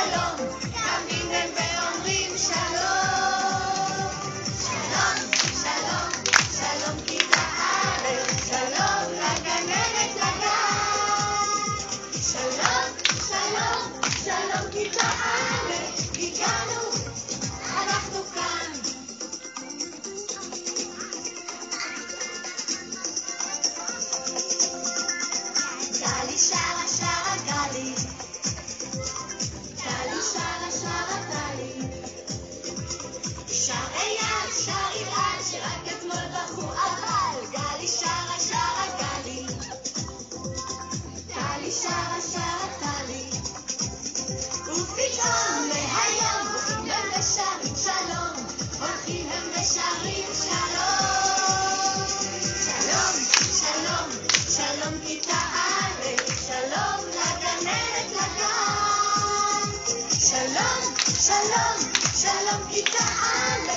שלום, קמים הם ואומרים שלום. שלום, שלום, שלום כיתה א', שלום לגננת לגן. שלום, שלום, שלום כיתה א', הגענו, אנחנו כאן. גלי שרה שרה גלי, גלי שרה שרה גלי, שר אייל שר אילן שרק אתמול בכו אבל. גלי שרה שרה גלי, גלי שרה שרה גלי, ופתאום מהיום הולכים הם ושרים שלום, הולכים הם ושרים שלום. שלום, שלום, שלום כיתה א', שלום לגננת לגן. שלום, שלום, שלום כיתה א',